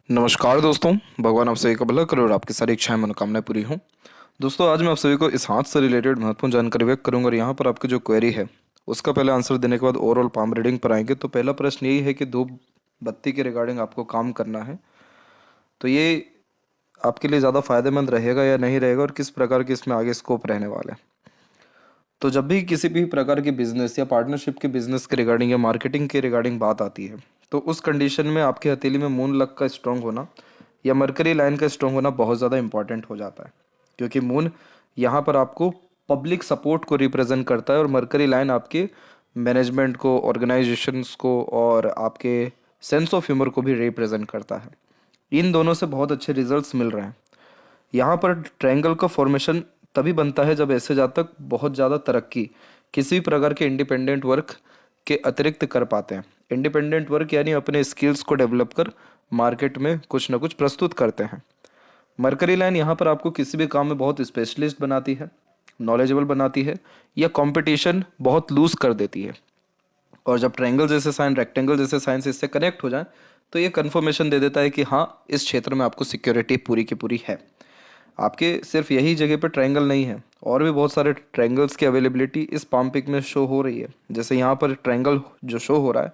नमस्कार दोस्तों। भगवान आप सभी का भला करे और आपकी सारी इच्छाएं मनोकामनाएं पूरी हों। दोस्तों, आज मैं आप सभी को इस हाथ से रिलेटेड महत्वपूर्ण जानकारी व्यक्त करूंगा और यहाँ पर आपकी जो क्वेरी है उसका पहले आंसर देने के बाद ओवरऑल पाम रीडिंग पर आएंगे। तो पहला प्रश्न यही है कि धूप बत्ती के रिगार्डिंग आपको काम करना है, तो ये आपके लिए ज़्यादा फायदेमंद रहेगा या नहीं रहेगा और किस प्रकार की इसमें आगे स्कोप रहने वाला है। तो जब भी किसी भी प्रकार की बिजनेस या पार्टनरशिप के बिजनेस के रिगार्डिंग या मार्केटिंग के रिगार्डिंग बात आती है, तो उस कंडीशन में आपकी हथेली में मून लक का स्ट्रांग होना या मरकरी लाइन का स्ट्रांग होना बहुत ज़्यादा इंपॉर्टेंट हो जाता है, क्योंकि मून यहाँ पर आपको पब्लिक सपोर्ट को रिप्रेजेंट करता है और मरकरी लाइन आपके मैनेजमेंट को, ऑर्गेनाइजेशंस को और आपके सेंस ऑफ ह्यूमर को भी रिप्रेजेंट करता है। इन दोनों से बहुत अच्छे रिजल्ट्स मिल रहे हैं। यहाँ पर ट्रायंगल का फॉर्मेशन तभी बनता है जब ऐसे जातक बहुत ज़्यादा तरक्की किसी भी प्रकार के इंडिपेंडेंट वर्क के अतिरिक्त कर पाते हैं। इंडिपेंडेंट वर्क यानी अपने स्किल्स को डेवलप कर मार्केट में कुछ ना कुछ प्रस्तुत करते हैं। मरकरी लाइन यहाँ पर आपको किसी भी काम में बहुत स्पेशलिस्ट बनाती है, नॉलेजेबल बनाती है या कंपटीशन बहुत लूज कर देती है। और जब ट्रायंगल जैसे साइन, रेक्टेंगल जैसे साइन से इससे कनेक्ट हो जाए तो ये कन्फर्मेशन दे देता है कि हाँ, इस क्षेत्र में आपको सिक्योरिटी पूरी की पूरी है। आपके सिर्फ यही जगह पे ट्रायंगल नहीं है, और भी बहुत सारे ट्रायंगल्स की अवेलेबिलिटी इस पाम पिक में शो हो रही है। जैसे यहाँ पर ट्रायंगल जो शो हो रहा है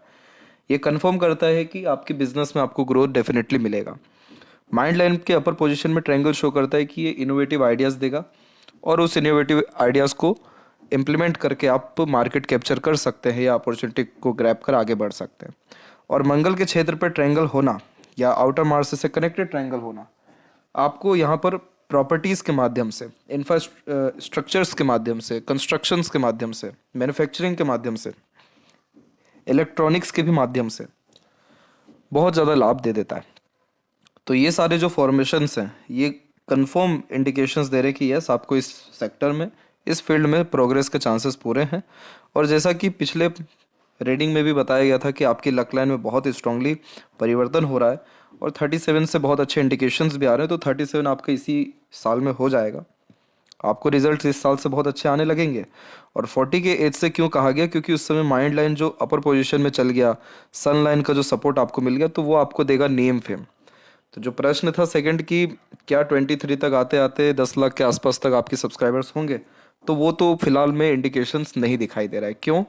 ये कंफर्म करता है कि आपके बिजनेस में आपको ग्रोथ डेफिनेटली मिलेगा। माइंड लाइन के अपर पोजीशन में ट्रायंगल शो करता है कि ये इनोवेटिव आइडियाज़ देगा और उस इनोवेटिव आइडियाज़ को इम्प्लीमेंट करके आप मार्केट कैप्चर कर सकते हैं या अपॉर्चुनिटी को ग्रैब कर आगे बढ़ सकते हैं। और मंगल के क्षेत्र पर ट्रायंगल होना या आउटर मार्स से कनेक्टेड ट्रायंगल होना आपको यहाँ पर प्रॉपर्टीज़ के माध्यम से, इंफ्रास्ट्रक्चर्स के माध्यम से, कंस्ट्रक्शंस के माध्यम से, मैन्युफैक्चरिंग के माध्यम से, इलेक्ट्रॉनिक्स के भी माध्यम से बहुत ज़्यादा लाभ दे देता है। तो ये सारे जो फॉर्मेशंस हैं ये कंफर्म इंडिकेशंस दे रहे हैं कि यस, आपको इस सेक्टर में, इस फील्ड में प्रोग्रेस के चांसेस पूरे हैं। और जैसा कि पिछले रीडिंग में भी बताया गया था कि आपकी लक लाइन में बहुत स्ट्रांगली परिवर्तन हो रहा है और 37 से बहुत अच्छे इंडिकेशंस भी आ रहे हैं। तो 37 आपका इसी साल में हो जाएगा, आपको रिजल्ट्स इस साल से बहुत अच्छे आने लगेंगे। और 40 के एज से क्यों कहा गया, क्योंकि उस समय माइंड लाइन जो अपर पोजीशन में चल गया, सन लाइन का जो सपोर्ट आपको मिल गया, तो वो आपको देगा नेम फेम। तो जो प्रश्न था सेकंड की क्या 23 तक आते आते 10 लाख के आसपास तक आपके सब्सक्राइबर्स होंगे, तो वो तो फिलहाल में इंडिकेशंस नहीं दिखाई दे रहा है। क्यों?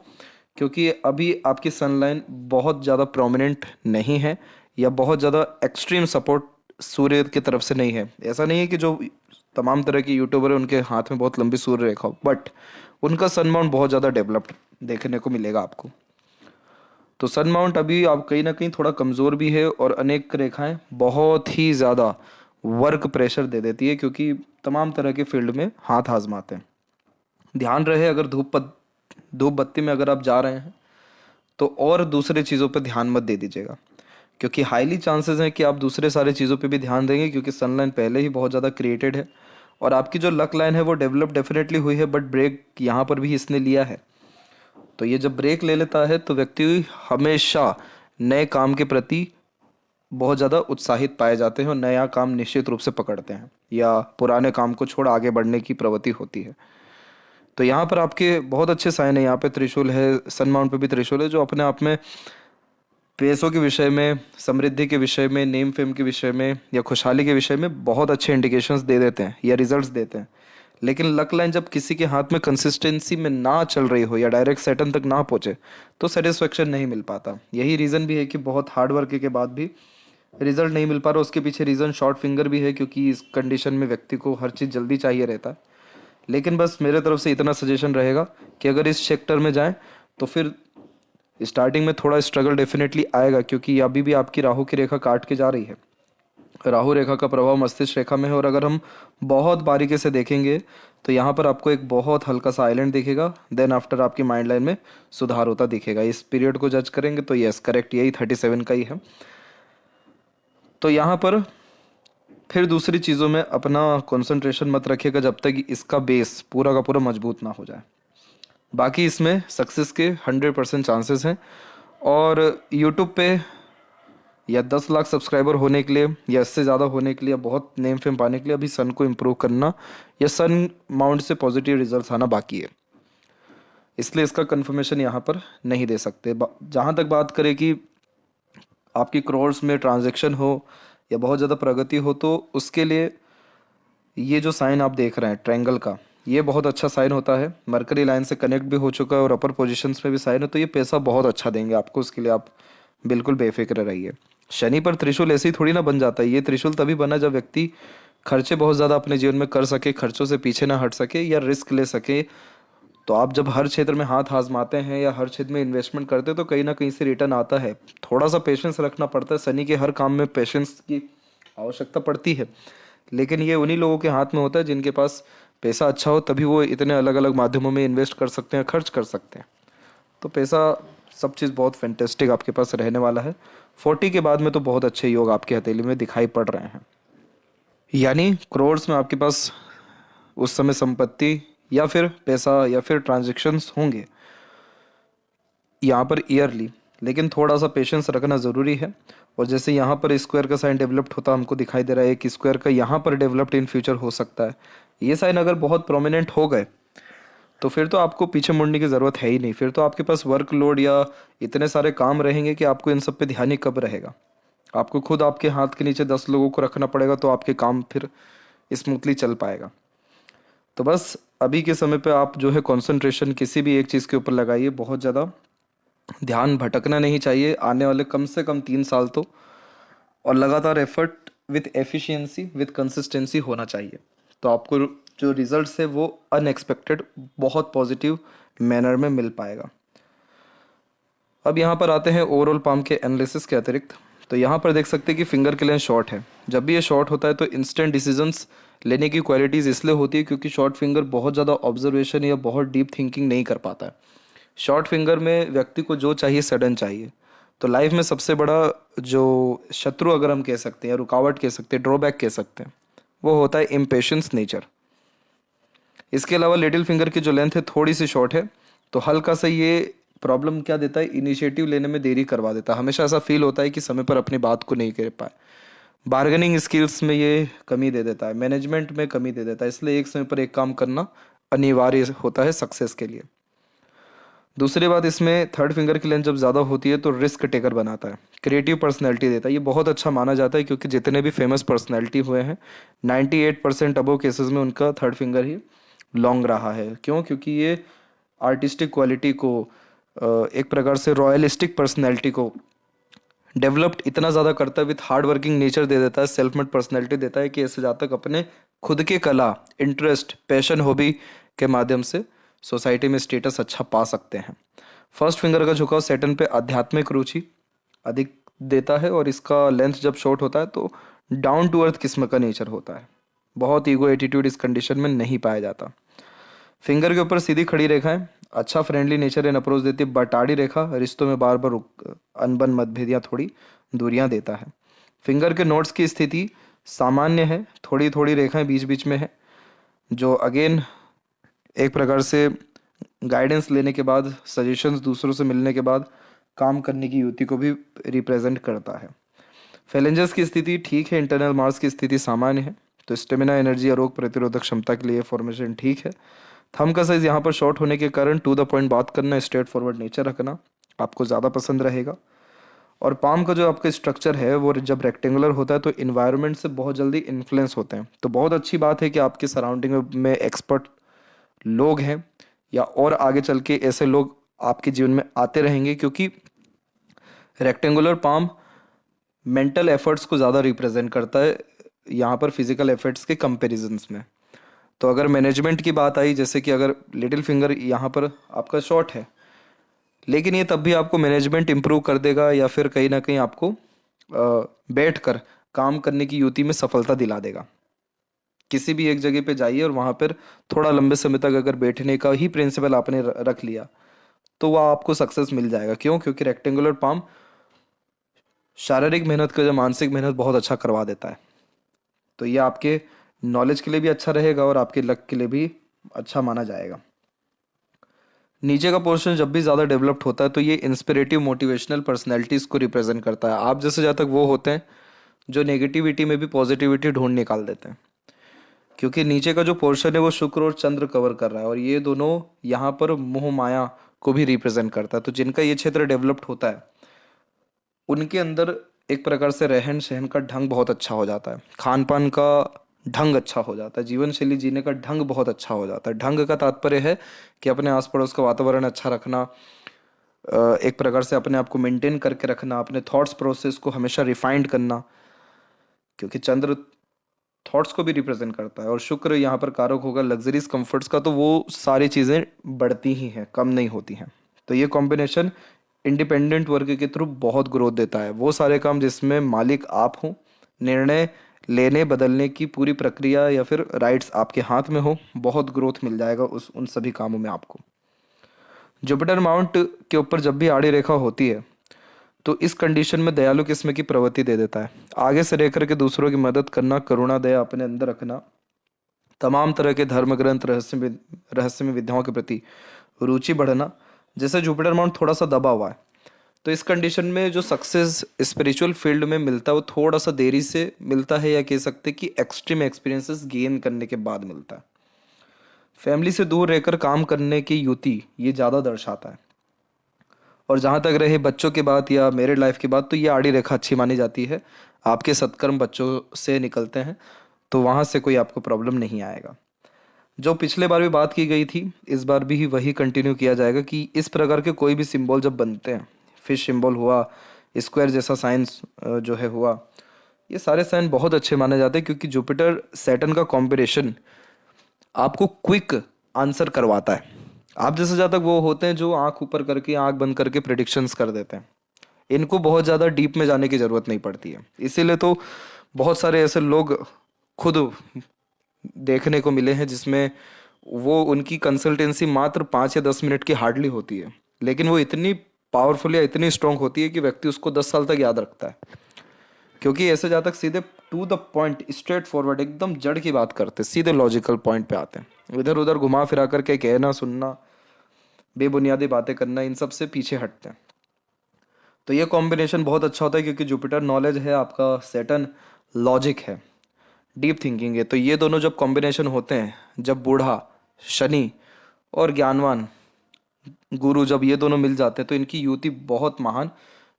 क्योंकि अभी आपकी सनलाइन बहुत ज़्यादा प्रोमिनेंट नहीं है या बहुत ज़्यादा एक्सट्रीम सपोर्ट सूर्य की तरफ से नहीं है। ऐसा नहीं है कि जो तमाम तरह के यूट्यूबर है उनके हाथ में बहुत लंबी सूर्य रेखा हो, बट उनका सन माउंट बहुत ज़्यादा डेवलप्ड देखने को मिलेगा आपको। तो सन माउंट अभी आप कहीं ना कहीं थोड़ा कमज़ोर भी है और अनेक रेखाएं बहुत ही ज़्यादा वर्क प्रेशर दे देती है, क्योंकि तमाम तरह के फील्ड में हाथ आजमाते हैं। ध्यान रहे, अगर धूप बत्ती में अगर आप जा रहे हैं तो और दूसरे चीज़ों पर ध्यान मत दे दीजिएगा, क्योंकि हाईली चांसेस हैं कि आप दूसरे सारे चीज़ों पे भी ध्यान देंगे, क्योंकि सनलाइन पहले ही बहुत ज़्यादा क्रिएटेड है और आपकी जो लक लाइन है वो डेवलप डेफिनेटली हुई है, बट ब्रेक यहाँ पर भी इसने लिया है। तो ये जब ब्रेक ले लेता है तो व्यक्ति हमेशा नए काम के प्रति बहुत ज़्यादा उत्साहित पाए जाते हैं और नया काम निश्चित रूप से पकड़ते हैं या पुराने काम को छोड़ आगे बढ़ने की प्रवृत्ति होती है। तो यहाँ पर आपके बहुत अच्छे साइन है, यहाँ पे त्रिशूल है, सन माउंट पे भी त्रिशूल है, जो अपने आप में पैसों के विषय में, समृद्धि के विषय में, नेम फेम के विषय में या खुशहाली के विषय में बहुत अच्छे इंडिकेशंस दे देते हैं या रिजल्ट्स देते हैं। लेकिन लक लाइन जब किसी के हाथ में कंसिस्टेंसी में ना चल रही हो या डायरेक्ट सेटन तक ना पहुंचे तो सेटिस्फेक्शन नहीं मिल पाता। यही रीज़न भी है कि बहुत हार्ड वर्क के बाद भी रिजल्ट नहीं मिल पा रहा। उसके पीछे रीज़न शॉर्ट फिंगर भी है, क्योंकि इस कंडीशन में व्यक्ति को हर चीज़ जल्दी चाहिए रहता है। लेकिन बस मेरे तरफ से इतना सजेशन रहेगा कि अगर इस सेक्टर में जाएं तो फिर स्टार्टिंग में थोड़ा स्ट्रगल डेफिनेटली आएगा, क्योंकि अभी भी आपकी राहु की रेखा काट के जा रही है। राहु रेखा का प्रभाव मस्तिष्क रेखा में है और अगर हम बहुत बारीकी से देखेंगे तो यहाँ पर आपको एक बहुत हल्का सा आइलैंड दिखेगा, देन आफ्टर आपकी माइंड लाइन में सुधार होता दिखेगा। इस पीरियड को जज करेंगे तो यस, करेक्ट, यही 37 का ही है। तो यहाँ पर फिर दूसरी चीज़ों में अपना कंसंट्रेशन मत रखिएगा जब तक इसका बेस पूरा का पूरा मजबूत ना हो जाए। बाकी इसमें सक्सेस के 100% चांसेस हैं। और यूट्यूब पे या 10 लाख सब्सक्राइबर होने के लिए या इससे ज़्यादा होने के लिए, बहुत नेम फेम पाने के लिए अभी सन को इम्प्रूव करना या सन माउंट से पॉजिटिव रिजल्ट्स आना बाकी है, इसलिए इसका कंफर्मेशन यहाँ पर नहीं दे सकते। जहाँ तक बात करें कि आपकी करोर्स में ट्रांजैक्शन हो या बहुत ज़्यादा प्रगति हो, तो उसके लिए ये जो साइन आप देख रहे हैं ट्रायंगल का, ये बहुत अच्छा साइन होता है। मरकरी लाइन से कनेक्ट भी हो चुका है और अपर पोजीशंस में भी साइन है, तो ये पैसा बहुत अच्छा देंगे आपको, उसके लिए आप बिल्कुल बेफिक्र रहिए। शनि पर त्रिशूल ऐसे ही थोड़ी ना बन जाता है, ये त्रिशूल तभी बना जब व्यक्ति खर्चे बहुत ज़्यादा अपने जीवन में कर सके, खर्चों से पीछे ना हट सके या रिस्क ले सके। तो आप जब हर क्षेत्र में हाथ आजमाते हैं या हर क्षेत्र में इन्वेस्टमेंट करते हैं तो कहीं ना कहीं से रिटर्न आता है। थोड़ा सा पेशेंस रखना पड़ता है, शनि के हर काम में पेशेंस की आवश्यकता पड़ती है, लेकिन ये उन्हीं लोगों के हाथ में होता है जिनके पास पैसा अच्छा हो, तभी वो इतने अलग अलग माध्यमों में इन्वेस्ट कर सकते हैं, खर्च कर सकते हैं। तो पैसा सब चीज़ बहुत फैंटेस्टिक आपके पास रहने वाला है। 40 के बाद में तो बहुत अच्छे योग आपकी हथेली में दिखाई पड़ रहे हैं, यानी करोड़्स में आपके पास उस समय संपत्ति या फिर पैसा या फिर ट्रांजेक्शन्स होंगे यहाँ पर ईयरली। लेकिन थोड़ा सा पेशेंस रखना ज़रूरी है। और जैसे यहाँ पर स्क्वायर का साइन डेवलप्ड होता हमको दिखाई दे रहा है कि स्क्वायर का यहाँ पर डेवलप्ड इन फ्यूचर हो सकता है। ये साइन अगर बहुत प्रोमिनेंट हो गए तो फिर तो आपको पीछे मुड़ने की ज़रूरत है ही नहीं। फिर तो आपके पास वर्कलोड या इतने सारे काम रहेंगे कि आपको इन सब पे ध्यान ही कब रहेगा। आपको खुद आपके हाथ के नीचे 10 लोगों को रखना पड़ेगा तो आपके काम फिर स्मूथली चल पाएगा। तो बस अभी के समय पे आप जो है कंसंट्रेशन किसी भी एक चीज़ के ऊपर लगाइए, बहुत ज़्यादा ध्यान भटकना नहीं चाहिए आने वाले कम से कम 3 साल तो। और लगातार effort with efficiency with consistency होना चाहिए, तो आपको जो रिजल्ट्स है वो अनएक्सपेक्टेड बहुत पॉजिटिव मैनर में मिल पाएगा। अब यहाँ पर आते हैं ओवरऑल पाम के एनालिसिस के अतिरिक्त। तो यहाँ पर देख सकते हैं कि फिंगर के लेंथ शॉर्ट है। जब भी ये शॉर्ट होता है तो इंस्टेंट डिसीजंस लेने की क्वालिटीज़ इसलिए होती है क्योंकि शॉर्ट फिंगर बहुत ज़्यादा ऑब्जर्वेशन या बहुत डीप थिंकिंग नहीं कर पाता है। शॉर्ट फिंगर में व्यक्ति को जो चाहिए सडन चाहिए। तो लाइफ में सबसे बड़ा जो शत्रु अगर हम कह सकते हैं, रुकावट कह सकते हैं, ड्रॉबैक कह सकते हैं, वो होता है इम्पेशंस नेचर। इसके अलावा लिटिल फिंगर की जो लेंथ है थोड़ी सी शॉर्ट है, तो हल्का सा ये प्रॉब्लम क्या देता है, इनिशिएटिव लेने में देरी करवा देता है। हमेशा ऐसा फील होता है कि समय पर अपनी बात को नहीं कह पाए। बार्गेनिंग स्किल्स में ये कमी दे देता है, मैनेजमेंट में कमी दे देता है, इसलिए एक समय पर एक काम करना अनिवार्य होता है सक्सेस के लिए। दूसरी बात, इसमें थर्ड फिंगर की लेंथ जब ज़्यादा होती है तो रिस्क टेकर बनाता है, क्रिएटिव पर्सनैलिटी देता है। ये बहुत अच्छा माना जाता है क्योंकि जितने भी फेमस पर्सनैलिटी हुए हैं 98% अबव केसेस में उनका थर्ड फिंगर ही लॉन्ग रहा है। क्यों? क्योंकि ये आर्टिस्टिक क्वालिटी को, एक प्रकार से रॉयलिस्टिक पर्सनैलिटी को डेवलप्ड इतना ज़्यादा करता है, विथ हार्ड वर्किंग नेचर दे देता है, सेल्फ मेड पर्सनैलिटी देता है कि ऐसे जातक अपने खुद के कला, इंटरेस्ट, पैशन, हॉबी के माध्यम से सोसाइटी में स्टेटस अच्छा पा सकते हैं। फर्स्ट फिंगर का झुकाव सैटर्न पे आध्यात्मिक रुचि अधिक देता है और इसका लेंथ जब शॉर्ट होता है तो डाउन टू अर्थ किस्म का नेचर होता है। बहुत ईगो एटीट्यूड इस कंडीशन में नहीं पाया जाता। फिंगर के ऊपर सीधी खड़ी रेखाएं अच्छा फ्रेंडली नेचर एंड अप्रोच देती है। बटाड़ी रेखा रिश्तों में बार बार अनबन, मतभेद या थोड़ी दूरियां देता है। फिंगर के नोट्स की स्थिति सामान्य है, थोड़ी थोड़ी रेखाएं बीच बीच में है, जो अगेन एक प्रकार से गाइडेंस लेने के बाद, सजेशंस दूसरों से मिलने के बाद काम करने की युक्ति को भी रिप्रेजेंट करता है। फेलेंजर्स की स्थिति ठीक है, इंटरनल मार्स की स्थिति सामान्य है, तो स्टेमिना, एनर्जी या रोग प्रतिरोधक क्षमता के लिए फॉर्मेशन ठीक है। थंब का साइज यहाँ पर शॉर्ट होने के कारण टू द पॉइंट बात करना, स्ट्रेट फॉरवर्ड नेचर रखना आपको ज़्यादा पसंद रहेगा। और पाम का जो आपका स्ट्रक्चर है वो जब रेक्टेंगुलर होता है तो इन्वायरमेंट से बहुत जल्दी इन्फ्लुएंस होते हैं। तो बहुत अच्छी बात है कि आपके सराउंडिंग में एक्सपर्ट लोग हैं या और आगे चल के ऐसे लोग आपके जीवन में आते रहेंगे, क्योंकि रेक्टेंगुलर पाम मेंटल एफर्ट्स को ज़्यादा रिप्रेजेंट करता है यहाँ पर फिजिकल एफर्ट्स के कंपेरिजन्स में। तो अगर मैनेजमेंट की बात आई, जैसे कि अगर लिटिल फिंगर यहाँ पर आपका शॉर्ट है, लेकिन ये तब भी आपको मैनेजमेंट इम्प्रूव कर देगा या फिर कहीं ना कहीं आपको बैठ कर काम करने की युक्ति में सफलता दिला देगा। किसी भी एक जगह पे जाइए और वहाँ पर थोड़ा लंबे समय तक अगर बैठने का ही प्रिंसिपल आपने रख लिया तो वह आपको सक्सेस मिल जाएगा। क्यों? क्योंकि रेक्टेंगुलर पाम शारीरिक मेहनत का, जो मानसिक मेहनत बहुत अच्छा करवा देता है। तो ये आपके नॉलेज के लिए भी अच्छा रहेगा और आपके लक के लिए भी अच्छा माना जाएगा। नीचे का पोर्शन जब भी ज़्यादा डेवलप्ड होता है तो ये इंस्पिरेटिव मोटिवेशनल पर्सनैलिटीज़ को रिप्रेजेंट करता है। आप जैसे जातक वो होते हैं जो नेगेटिविटी में भी पॉजिटिविटी ढूंढ निकाल देते हैं, क्योंकि नीचे का जो पोर्शन है वो शुक्र और चंद्र कवर कर रहा है और ये दोनों यहाँ पर मोह माया को भी रिप्रेजेंट करता है। तो जिनका ये क्षेत्र डेवलप्ड होता है उनके अंदर एक प्रकार से रहन सहन का ढंग बहुत अच्छा हो जाता है, खान पान का ढंग अच्छा हो जाता है, जीवन शैली जीने का ढंग बहुत अच्छा हो जाता है। ढंग का तात्पर्य है कि अपने आस पड़ोस का वातावरण अच्छा रखना, एक प्रकार से अपने आप को मेंटेन करके रखना, अपने थॉट्स प्रोसेस को हमेशा रिफाइंड करना, क्योंकि चंद्र थॉट्स को भी रिप्रेजेंट करता है और शुक्र यहाँ पर कारक होगा लग्जरीज कंफर्ट्स का, तो वो सारी चीज़ें बढ़ती ही हैं, कम नहीं होती हैं। तो ये कॉम्बिनेशन इंडिपेंडेंट वर्क के थ्रू बहुत ग्रोथ देता है। वो सारे काम जिसमें मालिक आप हो, निर्णय लेने बदलने की पूरी प्रक्रिया या फिर राइट्स आपके हाथ में हो, बहुत ग्रोथ मिल जाएगा उन सभी कामों में आपको। जुपिटर माउंट के ऊपर जब भी आड़ी रेखा होती है तो इस कंडीशन में दयालु किस्म की प्रवृत्ति दे देता है। आगे से रह करके दूसरों की मदद करना, करुणा दया अपने अंदर रखना, तमाम तरह के धर्म ग्रंथ रहस्यमय विद्याओं के प्रति रुचि बढ़ना। जैसे जुपिटर माउंट थोड़ा सा दबा हुआ है तो इस कंडीशन में जो सक्सेस स्पिरिचुअल फील्ड में मिलता है वो थोड़ा सा देरी से मिलता है, या कह सकते हैं कि एक्सट्रीम एक्सपीरियंसेस गेन करने के बाद मिलता है। फैमिली से दूर रहकर काम करने की युति ये ज़्यादा दर्शाता है। और जहाँ तक रहे बच्चों की बात या मैरिड लाइफ की बात, तो ये आड़ी रेखा अच्छी मानी जाती है। आपके सत्कर्म बच्चों से निकलते हैं तो वहाँ से कोई आपको प्रॉब्लम नहीं आएगा। जो पिछले बार भी बात की गई थी इस बार भी वही कंटिन्यू किया जाएगा कि इस प्रकार के कोई भी सिंबल जब बनते हैं, फिश सिंबल हुआ, स्क्वायर जैसा साइंस जो है हुआ, ये सारे साइन बहुत अच्छे माने जाते हैं, क्योंकि जुपिटर सैटर्न का कॉम्बिनेशन आपको क्विक आंसर करवाता है। आप जैसे ज़्यादा वो होते हैं जो आंख ऊपर करके आंख बंद करके प्रिडिक्शंस कर देते हैं, इनको बहुत ज़्यादा डीप में जाने की ज़रूरत नहीं पड़ती है। इसीलिए तो बहुत सारे ऐसे लोग खुद देखने को मिले हैं जिसमें वो उनकी कंसल्टेंसी मात्र 5 या 10 मिनट की हार्डली होती है, लेकिन वो इतनी पावरफुल या इतनी स्ट्रांग होती है कि व्यक्ति उसको 10 साल तक याद रखता है, क्योंकि ऐसे जहाँ तक सीधे to the point straightforward एकदम जड़ की बात करते, सीधे लॉजिकल पॉइंट पे आते हैं। इधर उधर घुमा फिरा करके कहना सुनना, बेबुनियादी बातें करना, इन सब से पीछे हटते हैं। तो ये कॉम्बिनेशन बहुत अच्छा होता है, क्योंकि जुपिटर नॉलेज है आपका, सैटर्न लॉजिक है, डीप थिंकिंग है। तो ये दोनों जब कॉम्बिनेशन होते हैं, जब बूढ़ा शनि और ज्ञानवान गुरु जब ये दोनों मिल जाते हैं तो इनकी युति बहुत महान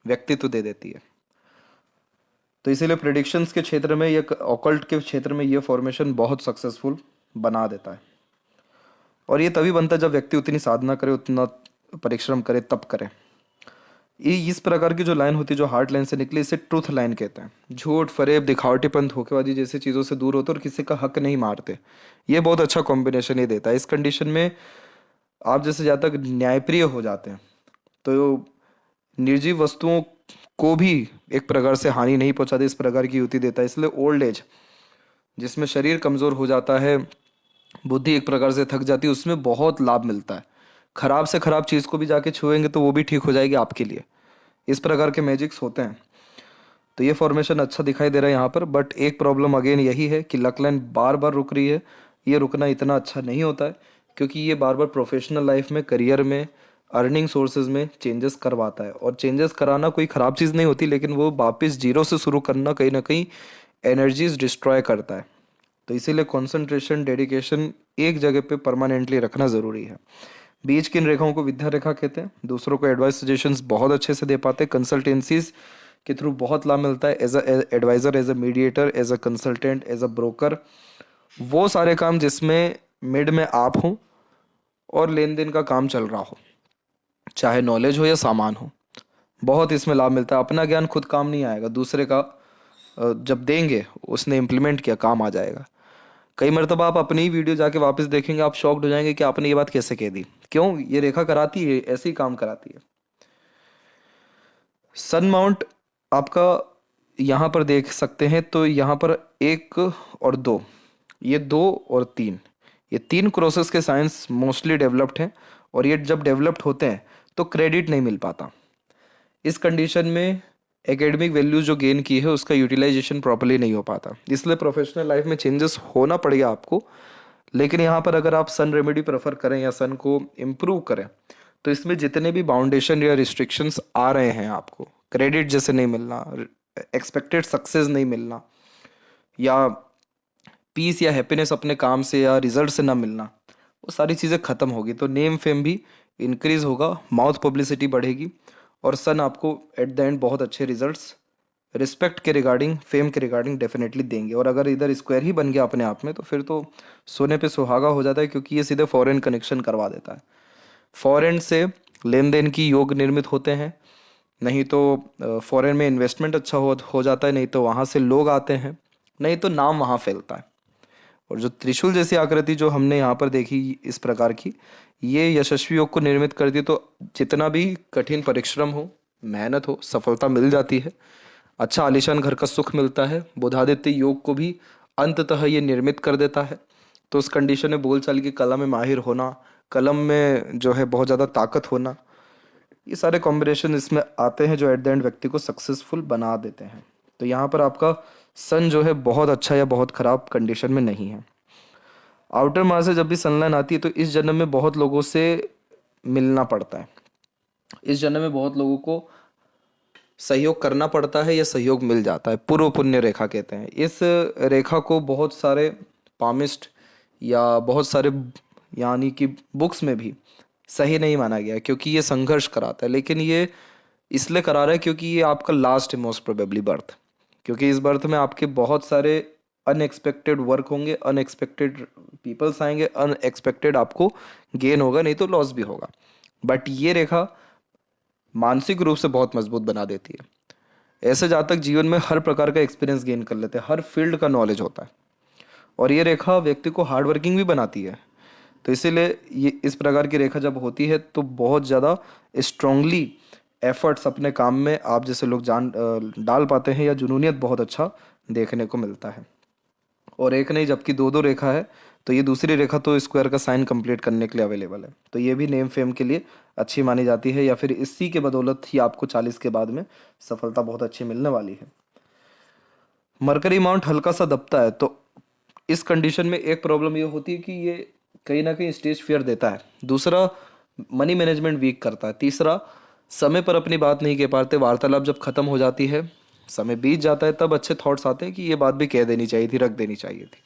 व्यक्तित्व दे देती है। तो इसीलिए प्रिडिक्शंस के क्षेत्र में, ये ऑकल्ट के क्षेत्र में ये फॉर्मेशन बहुत सक्सेसफुल बना देता है। और ये तभी बनता है जब व्यक्ति उतनी साधना करे, उतना परिश्रम करे, तप करे। ये इस प्रकार की जो लाइन होती है जो हार्ट लाइन से निकली, इसे ट्रूथ लाइन कहते हैं। झूठ फरेब दिखावटीपन धोखेबाजी जैसी चीज़ों से दूर होते और किसी का हक नहीं मारते। ये बहुत अच्छा कॉम्बिनेशन ये देता है। इस कंडीशन में आप जैसे ज़्यादा तक न्यायप्रिय हो जाते हैं तो निर्जीव वस्तुओं को भी एक प्रकार से हानि नहीं पहुंचाते, इस प्रकार की युति देता है। इसलिए ओल्ड एज जिसमें शरीर कमज़ोर हो जाता है, बुद्धि एक प्रकार से थक जाती है, उसमें बहुत लाभ मिलता है। खराब से खराब चीज़ को भी जाके छुएंगे तो वो भी ठीक हो जाएगी आपके लिए। इस प्रकार के मैजिक्स होते हैं। तो ये फॉर्मेशन अच्छा दिखाई दे रहा है यहाँ पर, बट एक प्रॉब्लम अगेन यही है कि लक लाइन बार बार रुक रही है। ये रुकना इतना अच्छा नहीं होता है, क्योंकि ये बार बार प्रोफेशनल लाइफ में, करियर में, अर्निंग सोर्सेज में चेंजेस करवाता है। और चेंजेस कराना कोई ख़राब चीज़ नहीं होती, लेकिन वो वापस जीरो से शुरू करना कहीं ना कहीं एनर्जीज डिस्ट्रॉय करता है। तो इसीलिए कंसंट्रेशन, डेडिकेशन एक जगह पे परमानेंटली रखना ज़रूरी है। बीच की इन रेखाओं को विद्या रेखा कहते हैं। दूसरों को एडवाइस सजेशंस बहुत अच्छे से दे पाते हैं। कंसल्टेंसीज के थ्रू बहुत लाभ मिलता है, as a adviser, as a mediator, as a consultant, as a broker. वो सारे काम जिसमें मिड में आप हों और लेन देन का काम चल रहा हो, चाहे नॉलेज हो या सामान हो, बहुत इसमें लाभ मिलता है। अपना ज्ञान खुद काम नहीं आएगा, दूसरे का जब देंगे उसने इम्प्लीमेंट किया काम आ जाएगा। कई मरतबा आप अपनी ही वीडियो जाके वापस देखेंगे, आप शॉक्ड हो जाएंगे कि आपने ये बात कैसे कह दी। क्यों? ये रेखा कराती है, ऐसे ही काम कराती है। सन माउंट आपका यहाँ पर देख सकते हैं, तो यहाँ पर 1 और 2, ये 2 और 3, ये 3 क्रॉसेस के साइंस मोस्टली डेवलप्ड हैं। और ये जब डेवलप्ड होते हैं तो क्रेडिट नहीं मिल पाता। इस कंडीशन में एकेडमिक वैल्यूज जो गेन की है उसका यूटिलाइजेशन प्रॉपर्ली नहीं हो पाता, इसलिए प्रोफेशनल लाइफ में चेंजेस होना पड़ेगा आपको। लेकिन यहाँ पर अगर आप सन रेमेडी प्रेफर करें या सन को इम्प्रूव करें, तो इसमें जितने भी बाउंडेशन या रिस्ट्रिक्शंस आ रहे हैं, आपको क्रेडिट जैसे नहीं मिलना, एक्सपेक्टेड सक्सेस नहीं मिलना, या पीस या हैप्पीनेस अपने काम से या रिजल्ट से ना मिलना, वो सारी चीज़ें ख़त्म होगी। तो नेम फेम भी इंक्रीज होगा, माउथ पब्लिसिटी बढ़ेगी, और सन आपको एट द एंड बहुत अच्छे रिजल्ट्स रिस्पेक्ट के रिगार्डिंग, फेम के रिगार्डिंग डेफिनेटली देंगे। और अगर इधर स्क्वायर ही बन गया अपने आप में तो फिर तो सोने पे सुहागा हो जाता है, क्योंकि ये सीधे फॉरेन कनेक्शन करवा देता है। फॉरेन से लेन देन की योग निर्मित होते हैं, नहीं तो फॉरेन में इन्वेस्टमेंट अच्छा हो जाता है, नहीं तो वहाँ से लोग आते हैं, नहीं तो नाम वहाँ फैलता है। और जो त्रिशूल जैसी आकृति जो हमने यहाँ पर देखी इस प्रकार की, ये यशस्वी योग को निर्मित करती है। तो जितना भी कठिन परिश्रम हो, मेहनत हो, सफलता मिल जाती है। अच्छा आलीशान घर का सुख मिलता है। बुधादित्य योग को भी अंततः ये निर्मित कर देता है। तो उस कंडीशन में बोलचाल की कला में माहिर होना, कलम में जो है बहुत ज़्यादा ताकत होना, ये सारे कॉम्बिनेशन इसमें आते हैं जो एट द एंड व्यक्ति को सक्सेसफुल बना देते हैं। तो यहाँ पर आपका सन जो है बहुत अच्छा या बहुत खराब कंडीशन में नहीं है। आउटर मार्स से जब भी सनलाइन आती है तो इस जन्म में बहुत लोगों से मिलना पड़ता है, इस जन्म में बहुत लोगों को सहयोग करना पड़ता है या सहयोग मिल जाता है। पूर्व पुण्य रेखा कहते हैं इस रेखा को। बहुत सारे पामिस्ट या बहुत सारे यानी कि बुक्स में भी सही नहीं माना गया, क्योंकि ये संघर्ष कराता है। लेकिन ये इसलिए करा रहा है क्योंकि ये आपका लास्ट है मोस्ट प्रोबेबली बर्थ, क्योंकि इस बर्थ में आपके बहुत सारे अनएक्सपेक्टेड वर्क होंगे, अनएक्सपेक्टेड पीपल्स आएंगे, अनएक्सपेक्टेड आपको गेन होगा, नहीं तो लॉस भी होगा। बट ये रेखा मानसिक रूप से बहुत मजबूत बना देती है। ऐसे जातक जीवन में हर प्रकार का एक्सपीरियंस गेन कर लेते हैं, हर फील्ड का नॉलेज होता है। और ये रेखा व्यक्ति को हार्ड वर्किंग भी बनाती है। तो इसीलिए ये इस प्रकार की रेखा जब होती है तो बहुत ज़्यादा स्ट्रांगली एफर्ट्स अपने काम में आप जैसे लोग डाल पाते हैं, या जुनूनियत बहुत अच्छा देखने को मिलता है। और एक नहीं जबकि दो दो रेखा है, तो ये दूसरी रेखा तो स्क्वायर का साइन कंप्लीट करने के लिए अवेलेबल है। तो ये भी नेम फेम के लिए अच्छी मानी जाती है, या फिर इसी के बदौलत ही आपको 40 के बाद में सफलता बहुत अच्छी मिलने वाली है। मरकरी माउंट हल्का सा दबता है, तो इस कंडीशन में एक प्रॉब्लम ये होती है कि ये कहीं ना कहीं स्टेज फियर देता है। दूसरा, मनी मैनेजमेंट वीक करता है। तीसरा, समय पर अपनी बात नहीं कह पाते। वार्तालाप जब खत्म हो जाती है, समय बीत जाता है, तब अच्छे थॉट्स आते हैं कि ये बात भी कह देनी चाहिए थी, रख देनी चाहिए थी।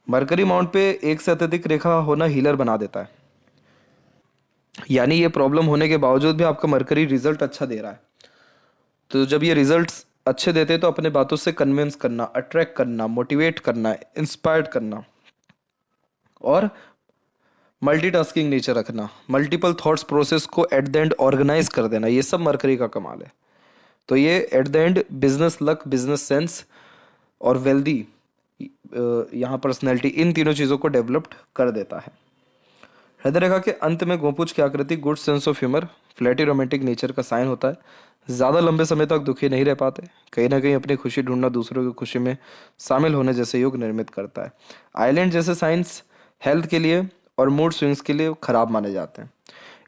मरकरी माउंट पे एक से अत्यधिक रेखा होना हीलर बना देता है, यानी ये प्रॉब्लम होने के बावजूद भी आपका मरकरी रिजल्ट अच्छा दे रहा है। तो जब ये रिजल्ट्स अच्छे देते हैं तो अपने बातों से कन्विंस करना, अट्रैक्ट करना, मोटिवेट करना, इंस्पायर्ड करना और मल्टीटास्किंग नेचर रखना, मल्टीपल थॉट्स प्रोसेस को एट द एंड ऑर्गेनाइज कर देना, ये सब मरकरी का कमाल है। तो ये at the end business luck, business sense और वेल्दी यहाँ पर्सनैलिटी, इन तीनों चीज़ों को डेवलप्ड कर देता है। हृदय रेखा के अंत में गोपुच की आकृति good sense of humour, flirty romantic nature का साइन होता है। ज़्यादा लंबे समय तक दुखी नहीं रह पाते, कहीं ना कहीं अपनी खुशी ढूंढना, दूसरों की खुशी में शामिल होने जैसे योग निर्मित करता है। आइलैंड जैसे साइंस हेल्थ के लिए और मूड स्विंग्स के लिए खराब माने जाते हैं।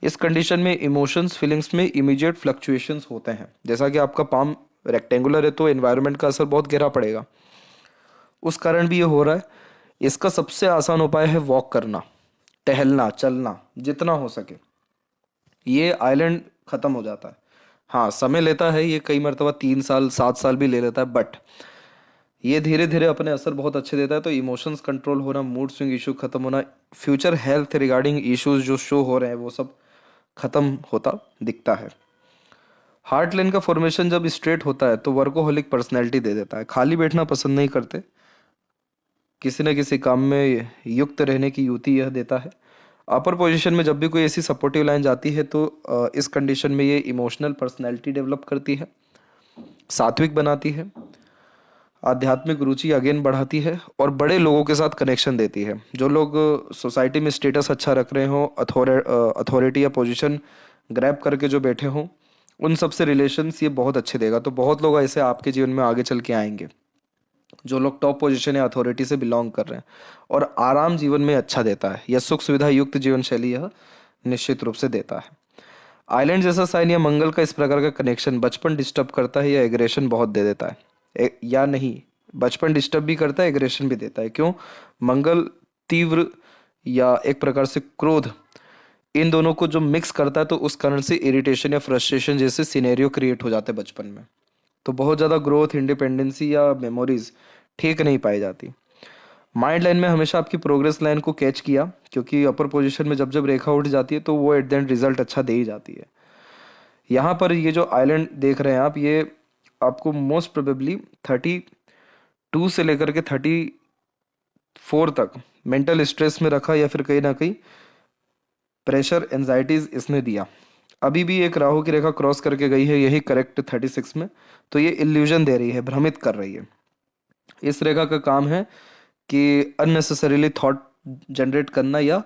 इस कंडीशन में इमोशंस, फीलिंग्स में इमीडिएट फ्लक्चुएशंस होते हैं। जैसा कि आपका पाम रेक्टेंगुलर है तो एनवायरनमेंट का असर बहुत गहरा पड़ेगा, उस कारण भी ये हो रहा है। इसका सबसे आसान उपाय है वॉक करना, टहलना, चलना जितना हो सके। ये आइलैंड खत्म हो जाता है। हाँ, समय लेता है ये, कई मरतबा 3 साल 7 साल भी ले लेता है, बट ये धीरे धीरे अपने असर बहुत अच्छे देता है। तो इमोशंस कंट्रोल होना, मूड स्विंग इशू खत्म होना, फ्यूचर हेल्थ रिगार्डिंग इश्यूज जो शो हो रहे हैं वो सब खत्म होता दिखता है। हार्ट लाइन का फॉर्मेशन जब स्ट्रेट होता है तो वर्कोहोलिक पर्सनैलिटी दे देता है। खाली बैठना पसंद नहीं करते, किसी न किसी काम में युक्त रहने की युति यह देता है। अपर पोजीशन में जब भी कोई ऐसी सपोर्टिव लाइन जाती है तो इस कंडीशन में ये इमोशनल पर्सनैलिटी डेवलप करती है, सात्विक बनाती है, आध्यात्मिक रुचि अगेन बढ़ाती है और बड़े लोगों के साथ कनेक्शन देती है। जो लोग सोसाइटी में स्टेटस अच्छा रख रहे हों, अथॉरिटी या पोजीशन ग्रैब करके जो बैठे हों, उन सब से रिलेशंस ये बहुत अच्छे देगा। तो बहुत लोग ऐसे आपके जीवन में आगे चल के आएंगे जो लोग टॉप पोजीशन या अथॉरिटी से बिलोंग कर रहे हैं, और आराम जीवन में अच्छा देता है। यह सुख सुविधा युक्त जीवन शैली यह निश्चित रूप से देता है। आइलैंड जैसा साइन या मंगल का इस प्रकार का कनेक्शन बचपन डिस्टर्ब करता है या एग्रेशन बहुत दे देता है। या नहीं, बचपन डिस्टर्ब भी करता है, एग्रेशन भी देता है। क्यों? मंगल तीव्र या एक प्रकार से क्रोध, इन दोनों को जो मिक्स करता है तो उस कारण से इरिटेशन या फ्रस्ट्रेशन जैसे सिनेरियो क्रिएट हो जाते हैं बचपन में। तो बहुत ज़्यादा ग्रोथ, इंडिपेंडेंसी या मेमोरीज ठीक नहीं पाई जाती। माइंड लाइन में हमेशा आपकी प्रोग्रेस लाइन को कैच किया, क्योंकि अपर पोजीशन में जब जब रेखा उठ जाती है तो वो एट द एंड रिजल्ट अच्छा दे ही जाती है। यहाँ पर ये जो आइलैंड देख रहे हैं आप, ये आपको मोस्ट प्रोबेबली 32 से लेकर के 34 तक मेंटल स्ट्रेस में रखा, या फिर कहीं ना कहीं प्रेशर एंजाइटीज इसने दिया। अभी भी एक राहु की रेखा क्रॉस करके गई है यही करेक्ट 36 में, तो ये इल्यूजन दे रही है, भ्रमित कर रही है। इस रेखा का काम है कि अननेसेसरीली थॉट जनरेट करना या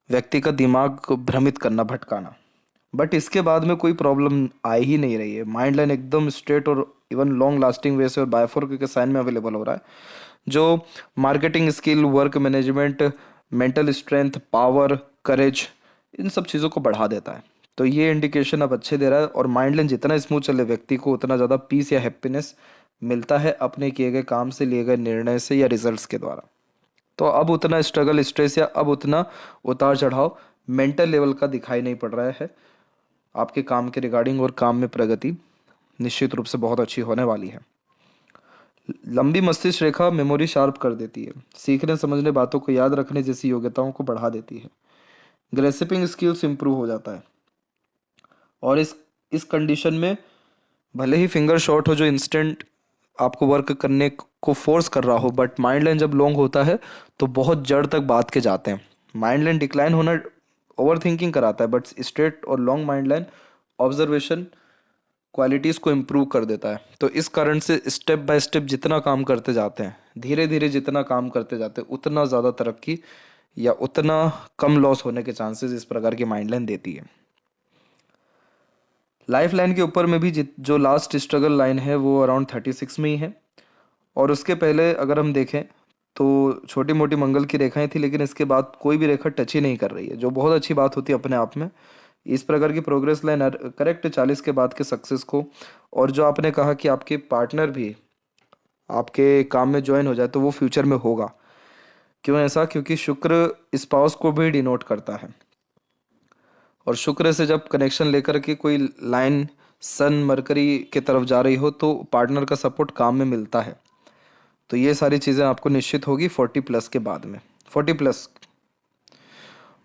व्यक्ति का दिमाग को भ्रमित करना, भटकाना। बट इसके बाद में कोई प्रॉब्लम आ ही नहीं रही है। माइंड लाइन एकदम स्ट्रेट और इवन लॉन्ग लास्टिंग वे से और बायफोर के साइन में अवेलेबल हो रहा है, जो marketing skill, work management, mental strength, power, courage, इन सब चीज़ों को बढ़ा देता है। तो ये इंडिकेशन अब अच्छे दे रहा है। और माइंड लाइन जितना स्मूथ चले, व्यक्ति को उतना ज़्यादा पीस या हैप्पीनेस मिलता है अपने किए गए काम से, लिए गए निर्णय से या रिजल्ट्स के द्वारा। तो अब उतना स्ट्रगल, स्ट्रेस या अब उतना उतार चढ़ाव मेंटल लेवल का दिखाई नहीं पड़ रहा है। आपके काम के रिगार्डिंग और काम में प्रगति निश्चित रूप से बहुत अच्छी होने वाली है। लंबी मस्तिष्क रेखा मेमोरी शार्प कर देती है, सीखने समझने, बातों को याद रखने जैसी योग्यताओं को बढ़ा देती है। ग्रेसिपिंग स्किल्स इंप्रूव हो जाता है। और इस कंडीशन में भले ही फिंगर शॉट हो जो इंस्टेंट आपको वर्क करने को फोर्स कर रहा हो, बट माइंड लाइन जब लॉन्ग होता है तो बहुत जड़ तक बात के जाते हैं। माइंड लाइन डिक्लाइन होना ओवर थिंकिंग कराता है, बट स्ट्रेट और long mind line observation qualities को इम्प्रूव कर देता है। तो इस कारण से स्टेप बाय स्टेप जितना काम करते जाते हैं, धीरे धीरे जितना काम करते जाते हैं, उतना ज़्यादा तरक्की या उतना कम लॉस होने के चांसेस इस प्रकार की माइंड लाइन देती है। लाइफ लाइन के ऊपर में भी जो लास्ट स्ट्रगल लाइन है वो अराउंड 36 में ही है। और उसके पहले अगर हम देखें तो छोटी मोटी मंगल की रेखाएं थी, लेकिन इसके बाद कोई भी रेखा टच ही नहीं कर रही है, जो बहुत अच्छी बात होती है अपने आप में। इस प्रकार की प्रोग्रेस लाइन करेक्ट 40 के बाद के सक्सेस को, और जो आपने कहा कि आपके पार्टनर भी आपके काम में ज्वाइन हो जाए, तो वो फ्यूचर में होगा। क्यों ऐसा? क्योंकि शुक्र स्पाउस को भी डिनोट करता है, और शुक्र से जब कनेक्शन लेकर के कोई लाइन सन मरकरी की तरफ जा रही हो तो पार्टनर का सपोर्ट काम में मिलता है। तो ये सारी चीज़ें आपको निश्चित होगी 40 प्लस के बाद में, 40 प्लस।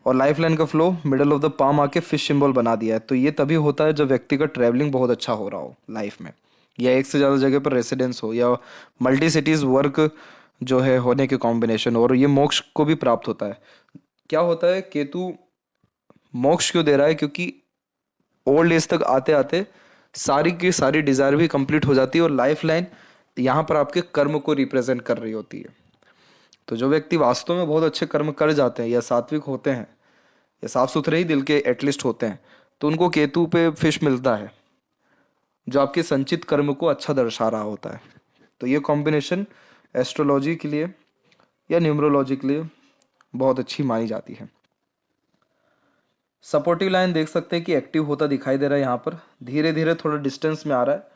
और लाइफ लाइन का flow middle of the palm आके फिश सिंबल बना दिया है। तो ये तभी होता है जब व्यक्ति का ट्रैवलिंग बहुत अच्छा हो रहा हो लाइफ में, या एक से ज़्यादा जगह पर रेसिडेंस हो, या मल्टी सिटीज़ वर्क जो है होने के कॉम्बिनेशन। और ये मोक्ष को भी प्राप्त होता है। क्या होता है, केतु मोक्ष क्यों दे रहा है? क्योंकि ओल्ड एज तक आते आते सारी की सारी डिज़ायर भी कंप्लीट हो जाती है, और लाइफ लाइन यहाँ पर आपके कर्म को रिप्रेजेंट कर रही होती है। तो जो व्यक्ति वास्तव में बहुत अच्छे कर्म कर जाते हैं, या सात्विक होते हैं, या साफ सुथरे ही दिल के एटलीस्ट होते हैं, तो उनको केतु पे फिश मिलता है, जो आपके संचित कर्म को अच्छा दर्शा रहा होता है। तो ये कॉम्बिनेशन एस्ट्रोलॉजी के लिए या न्यूमरोलॉजी के लिए बहुत अच्छी मानी जाती है। सपोर्टिव लाइन देख सकते हैं कि एक्टिव होता दिखाई दे रहा है, यहाँ पर धीरे धीरे थोड़ा डिस्टेंस में आ रहा है,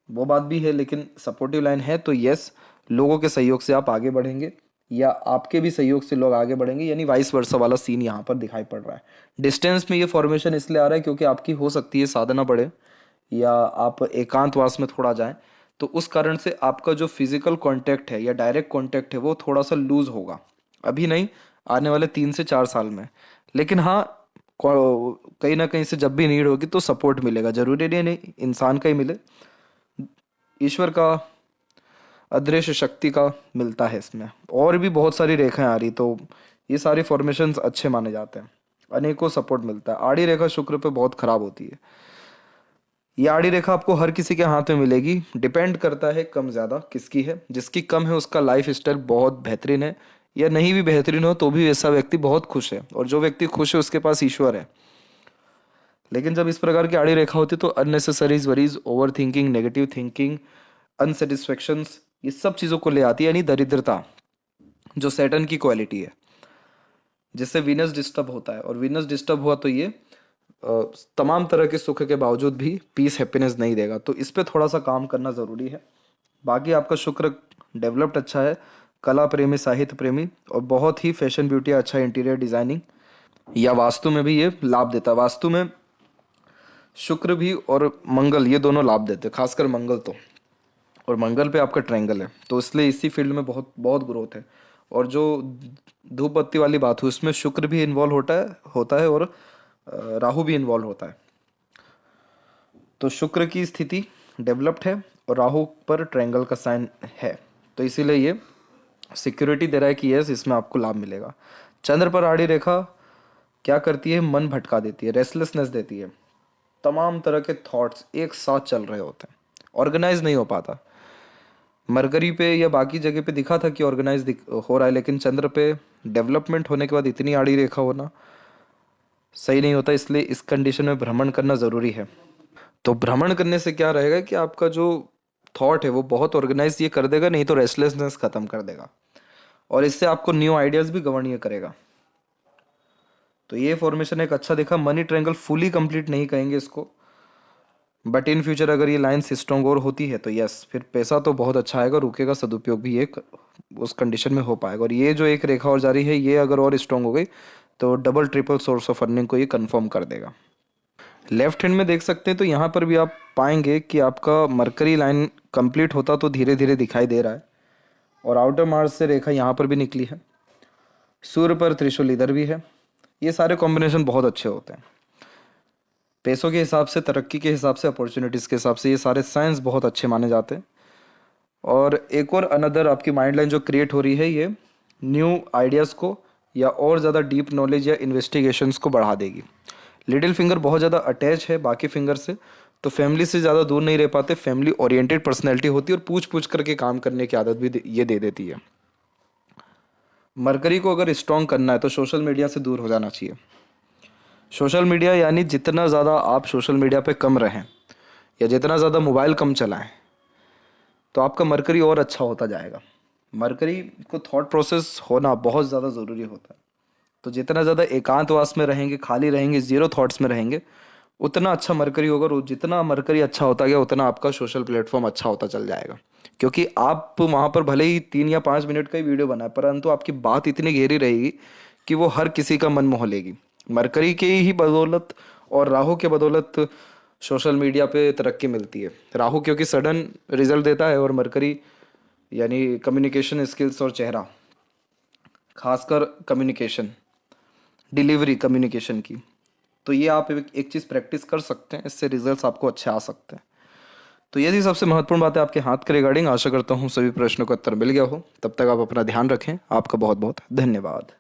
वो बात भी है, लेकिन सपोर्टिव लाइन है। तो यस, लोगों के सहयोग से आप आगे बढ़ेंगे, या आपके भी सहयोग से लोग आगे बढ़ेंगे, यानी वाइस वर्सा वाला सीन यहाँ पर दिखाई पड़ रहा है। डिस्टेंस में ये फॉर्मेशन इसलिए आ रहा है क्योंकि आपकी हो सकती है साधना बढ़े, या आप एकांतवास में थोड़ा जाएं, तो उस कारण से आपका जो फिजिकल कांटेक्ट है या डायरेक्ट कांटेक्ट है वो थोड़ा सा लूज होगा। अभी नहीं, आने वाले 3 से 4 साल में। लेकिन हाँ, कहीं ना कहीं से जब भी नीड होगी तो सपोर्ट मिलेगा। जरूरी नहीं इंसान का ही मिले, ईश्वर का, अदृश्य शक्ति का मिलता है इसमें। और भी बहुत सारी रेखाएं आ रही, तो ये सारे फॉर्मेशंस अच्छे माने जाते हैं, अनेकों सपोर्ट मिलता है। आड़ी रेखा शुक्र पे बहुत खराब होती है। ये आड़ी रेखा आपको हर किसी के हाथ में मिलेगी, डिपेंड करता है कम ज़्यादा किसकी है। जिसकी कम है उसका लाइफ स्टाइल बहुत बेहतरीन है, या नहीं भी बेहतरीन हो तो भी वैसा व्यक्ति बहुत खुश है, और जो व्यक्ति खुश है उसके पास ईश्वर है। लेकिन जब इस प्रकार की आड़ी रेखा होती है तो unnecessaries worries, over thinking, negative thinking, unsatisfactions, ये सब चीज़ों को ले आती है, यानी दरिद्रता, जो सैटर्न की क्वालिटी है, जिससे वीनस डिस्टर्ब होता है। और वीनस डिस्टर्ब हुआ तो ये तमाम तरह के सुख के बावजूद भी पीस, हैप्पीनेस नहीं देगा। तो इस पे थोड़ा सा काम करना ज़रूरी है। बाकी आपका शुक्र डेवलप्ड अच्छा है, कला प्रेमी, साहित्य प्रेमी, और बहुत ही फैशन ब्यूटी, अच्छा इंटीरियर डिजाइनिंग या वास्तु में भी ये लाभ देता है। वास्तु में शुक्र भी और मंगल ये दोनों लाभ देते हैं, खासकर मंगल तो। और मंगल पे आपका ट्रायंगल है, तो इसलिए इसी फील्ड में बहुत बहुत ग्रोथ है। और जो धूप बत्ती वाली बात हुई उसमें शुक्र भी इन्वॉल्व होता है और राहु भी इन्वॉल्व होता है। तो शुक्र की स्थिति डेवलप्ड है, और राहु पर ट्रायंगल का साइन है, तो इसीलिए ये सिक्योरिटी दे रहा है कि यस इसमें आपको लाभ मिलेगा। चंद्र पर आड़ी रेखा क्या करती है, मन भटका देती है, रेस्टलेसनेस देती है, तमाम तरह के थॉट्स एक साथ चल रहे होते हैं, ऑर्गेनाइज नहीं हो पाता। मरकरी पे या बाकी जगह पे दिखा था कि ऑर्गेनाइज हो रहा है, लेकिन चंद्र पे डेवलपमेंट होने के बाद इतनी आड़ी रेखा होना सही नहीं होता, इसलिए इस कंडीशन में भ्रमण करना ज़रूरी है। तो भ्रमण करने से क्या रहेगा कि आपका जो थॉट है वो बहुत ऑर्गेनाइज ये कर देगा, नहीं तो रेस्टलेसनेस खत्म कर देगा, और इससे आपको न्यू आइडियाज भी गवर्न करेगा। तो ये फॉर्मेशन एक अच्छा देखा। मनी ट्रायंगल फुली कंप्लीट नहीं कहेंगे इसको, बट इन फ्यूचर अगर ये लाइन्स स्ट्रॉन्ग और होती है तो यस फिर पैसा तो बहुत अच्छा आएगा, रुकेगा, सदुपयोग भी एक उस कंडीशन में हो पाएगा। और ये जो एक रेखा और जारी है ये अगर और स्ट्रॉन्ग हो गई तो double triple source of earning को ये कंफर्म कर देगा। लेफ्ट हैंड में देख सकते हैं तो यहाँ पर भी आप पाएंगे कि आपका मरकरी लाइन कंप्लीट होता तो धीरे धीरे दिखाई दे रहा है, और आउटर मार्च से रेखा यहाँ पर भी निकली है, सूर्य पर त्रिशूल इधर भी है। ये सारे कॉम्बिनेशन बहुत अच्छे होते हैं, पैसों के हिसाब से, तरक्की के हिसाब से, अपॉर्चुनिटीज़ के हिसाब से ये सारे साइंस बहुत अच्छे माने जाते हैं। और एक और अनदर आपकी माइंड लाइन जो क्रिएट हो रही है ये न्यू आइडियाज़ को या और ज़्यादा डीप नॉलेज या इन्वेस्टिगेशंस को बढ़ा देगी। लिटिल फिंगर बहुत ज़्यादा अटैच है बाकी फिंगर से, तो फैमिली से ज़्यादा दूर नहीं रह पाते, फैमिली ओरिएंटेड पर्सनैलिटी होती है और पूछ पूछ करके काम करने की आदत भी ये दे देती है। मरकरी को अगर स्ट्रॉन्ग करना है तो सोशल मीडिया से दूर हो जाना चाहिए। सोशल मीडिया यानी जितना ज़्यादा आप सोशल मीडिया पे कम रहें या जितना ज़्यादा मोबाइल कम चलाएं तो आपका मरकरी और अच्छा होता जाएगा। मरकरी को थॉट प्रोसेस होना बहुत ज़्यादा ज़रूरी होता है, तो जितना ज़्यादा एकांतवास में रहेंगे, खाली रहेंगे, ज़ीरो थॉट्स में रहेंगे, उतना अच्छा मरकरी होगा। और जितना मरकरी अच्छा होता गया उतना आपका सोशल प्लेटफॉर्म अच्छा होता चल जाएगा, क्योंकि आप वहाँ पर भले ही 3 या 5 मिनट का ही वीडियो बनाए परंतु आपकी बात इतनी गहरी रहेगी कि वो हर किसी का मन मोह लेगी। मरकरी के ही बदौलत और राहु के बदौलत सोशल मीडिया पे तरक्की मिलती है। राहु क्योंकि सडन रिजल्ट देता है, और मरकरी यानी कम्युनिकेशन स्किल्स और चेहरा, खासकर कम्युनिकेशन, डिलीवरी कम्युनिकेशन की, तो ये आप एक चीज़ प्रैक्टिस कर सकते हैं, इससे रिजल्ट्स आपको अच्छे आ सकते हैं। तो ये थी सबसे महत्वपूर्ण बात है आपके हाथ के रिगार्डिंग। आशा करता हूँ सभी प्रश्नों का उत्तर मिल गया हो। तब तक आप अपना ध्यान रखें। आपका बहुत बहुत धन्यवाद।